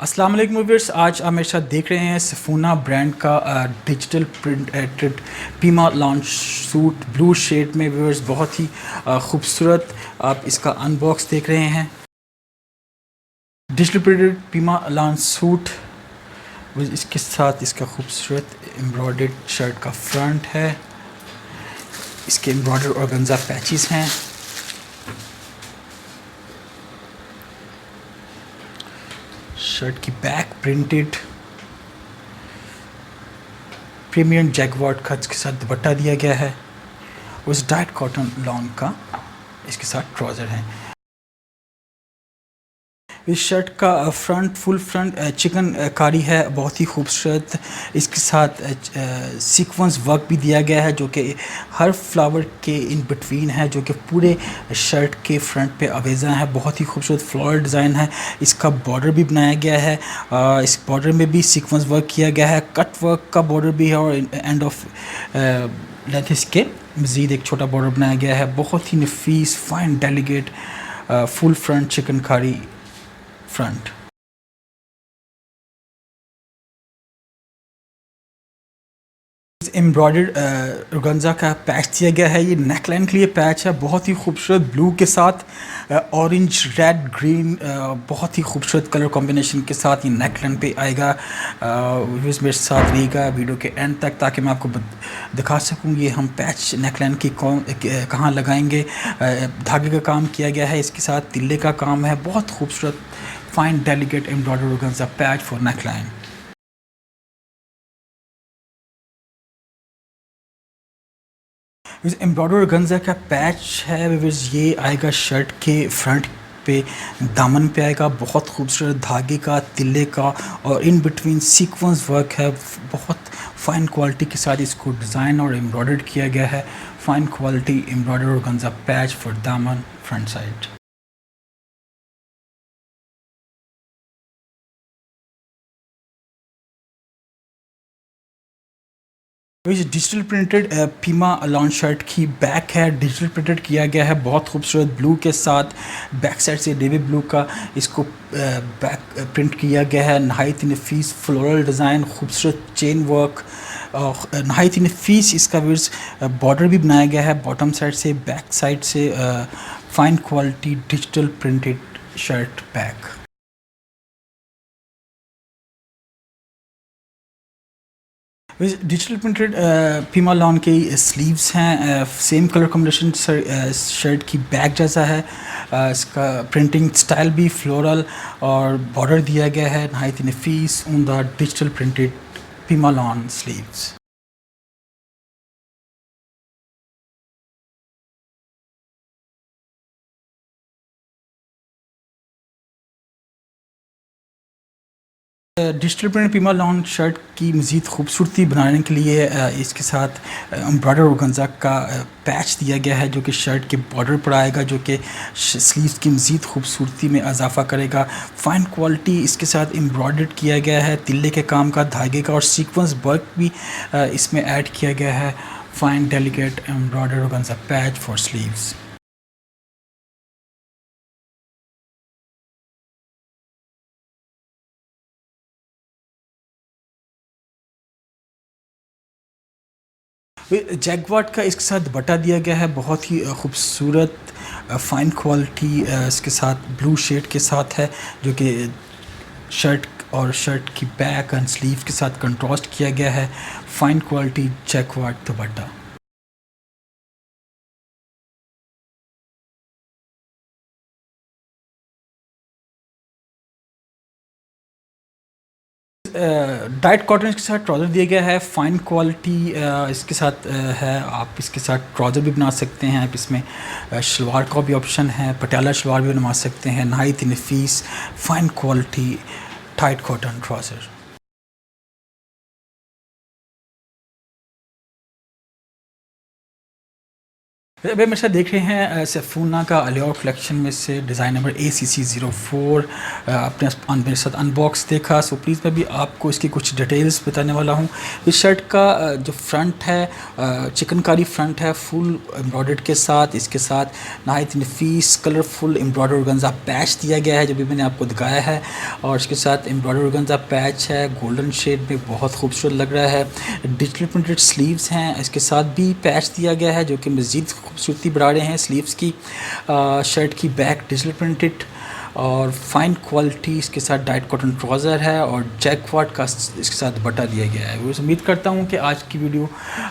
अस्सलाम वालेकुम व्यूअर्स, आज आप मेरे साथ देख रहे हैं सिफोना ब्रांड का digital printed pima lawn suit blue shade में। व्यूअर्स बहुत ही खूबसूरत आप इसका अनबॉक्स देख रहे हैं। Digital printed pima lawn suit, इसके साथ इसका खूबसूरत एम्ब्रॉयडर्ड शर्ट का फ्रंट है। इसके एम्ब्रॉयडर्ड ऑर्गेन्जा पैचेस हैं। शर्ट की बैक प्रिंटेड प्रीमियम जैक्वार्ड का इसके साथ दुपट्टा दिया गया है। उस डाइट कॉटन लॉन्ग का इसके साथ ट्राउज़र है। इस शर्ट का फ्रंट फुल फ्रंट चिकन कारी है, बहुत ही खूबसूरत। इसके साथ सीक्वेंस वर्क भी दिया गया है जो कि हर फ्लावर के इन बिटवीन है, जो कि पूरे शर्ट के फ्रंट पे अवेजा है। बहुत ही खूबसूरत फ्लोरल डिज़ाइन है। इसका बॉर्डर भी बनाया गया है, इस बॉर्डर में भी सीक्वेंस वर्क किया गया है। कट वर्क का बॉर्डर भी है और एंड ऑफ लेंथ इसके मज़ीद एक छोटा बॉर्डर बनाया गया है। बहुत ही नफीस fine delicate full front chikankari front. Embroidered organza का पैच दिया गया है। ये नेकलाइन के लिए पैच है, बहुत ही खूबसूरत ब्लू के साथ ऑरेंज रेड ग्रीन, बहुत ही खूबसूरत कलर कॉम्बिनेशन के साथ ये नेकलाइन पे आएगा। मेरे साथ रहिएगा वीडियो के एंड तक ताकि मैं आपको दिखा सकूँ ये हम पैच नेकलाइन की कहाँ लगाएंगे। धागे का काम किया गया है, इसके साथ तिल्ले का काम है। बहुत खूबसूरत fine delicate embroidered organza patch for neckline. Embroidered organza का पैच है, ये आएगा शर्ट के फ्रंट पे, दामन पे आएगा। बहुत खूबसूरत धागे का तिल्ले का और इन बिटवीन सीक्वेंस वर्क है। बहुत फाइन क्वालिटी के साथ इसको डिज़ाइन और एम्ब्रॉयडर्ड किया गया है। Fine quality embroidered organza patch for दामन front side. Digital printed pima lawn shirt की बैक है, डिजिटल प्रिंटेड किया गया है बहुत खूबसूरत ब्लू के साथ। बैक साइड से नेवी ब्लू का इसको बैक प्रिंट किया गया है। नहायत नफीस फ्लोरल डिज़ाइन, खूबसूरत चेन वर्क और नहायत नफीस इसका विर्स बॉर्डर भी बनाया गया है बॉटम साइड से बैक साइड से। Fine quality digital printed shirt back. Digital printed pima lawn के स्लीव्स हैं, सेम कलर कॉम्बिनेशन शर्ट की बैक जैसा है। इसका प्रिंटिंग स्टाइल भी फ्लोरल और बॉर्डर दिया गया है। नहायत नफीस on the digital printed pima lawn sleeves. Digital print pima lawn shirt की मज़ीद खूबसूरती बनाने के लिए इसके साथ एम्ब्रॉयडर्ड ऑर्गेन्जा का पैच दिया गया है जो कि शर्ट के बॉर्डर पर आएगा, जो कि स्लीव्स की मज़ीद खूबसूरती में इजाफा करेगा। फ़ाइन क्वालिटी इसके साथ एम्ब्रॉयडर्ड किया गया है, तिल्ले के काम का धागे का और सीक्वेंस वर्क भी इसमें ऐड किया गया है। Fine delicate embroidered organza patch for sleeves. Jacquard का इसके साथ दुपट्टा दिया गया है, बहुत ही खूबसूरत फ़ाइन क्वालिटी इसके साथ ब्लू शेड के साथ है, जो कि शर्ट और शर्ट की बैक एंड स्लीव के साथ कंट्रास्ट किया गया है। फ़ाइन क्वालिटी जैक्वार्ड दुपट्टा। डाइट कॉटन के साथ ट्राउज़र दिया गया है। फ़ाइन क्वालिटी इसके साथ है। आप इसके साथ ट्राउज़र भी बना सकते हैं। आप इसमें शलवार का भी ऑप्शन है, पटियाला शलवार भी बनवा सकते हैं। नहायत नफीस fine quality tight cotton trouser. अभी मेरे साथ देख रहे हैं सिफोना का अलियोर कलेक्शन में से डिज़ाइन नंबर ACC-04। आपने मेरे साथ अनबॉक्स देखा, सो प्लीज़ मैं भी आपको इसकी कुछ डिटेल्स बताने वाला हूँ। इस शर्ट का जो फ्रंट है चिकनकारी फ्रंट है फुल एम्ब्रॉयडर्ड के साथ। इसके साथ नहायत नफीस कलरफुल एम्ब्रॉयडर्ड ऑर्गेन्जा पैच दिया गया है जो भी मैंने आपको दिखाया है, और इसके साथ एम्ब्रॉयडर्ड ऑर्गेन्जा पैच है गोल्डन शेड में, बहुत खूबसूरत लग रहा है। डिजिटल प्रिंटेड स्लीव्स हैं, इसके साथ भी पैच दिया गया है जो कि मज़ीद खूबसूरती बढ़ा रहे हैं स्लीव्स की। शर्ट की बैक डिजिटल प्रिंटेड और फाइन क्वालिटी, इसके साथ डाइट कॉटन ट्राउज़र है और जैक्वार्ड का इसके साथ दुपट्टा दिया गया है। वो उम्मीद करता हूँ कि आज की वीडियो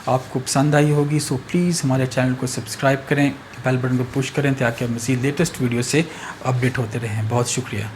आपको पसंद आई होगी। सो प्लीज़ हमारे चैनल को सब्सक्राइब करें, बेल बटन को पुश करें ताकि आप मज़ीद लेटेस्ट वीडियो से अपडेट होते रहें। बहुत शुक्रिया।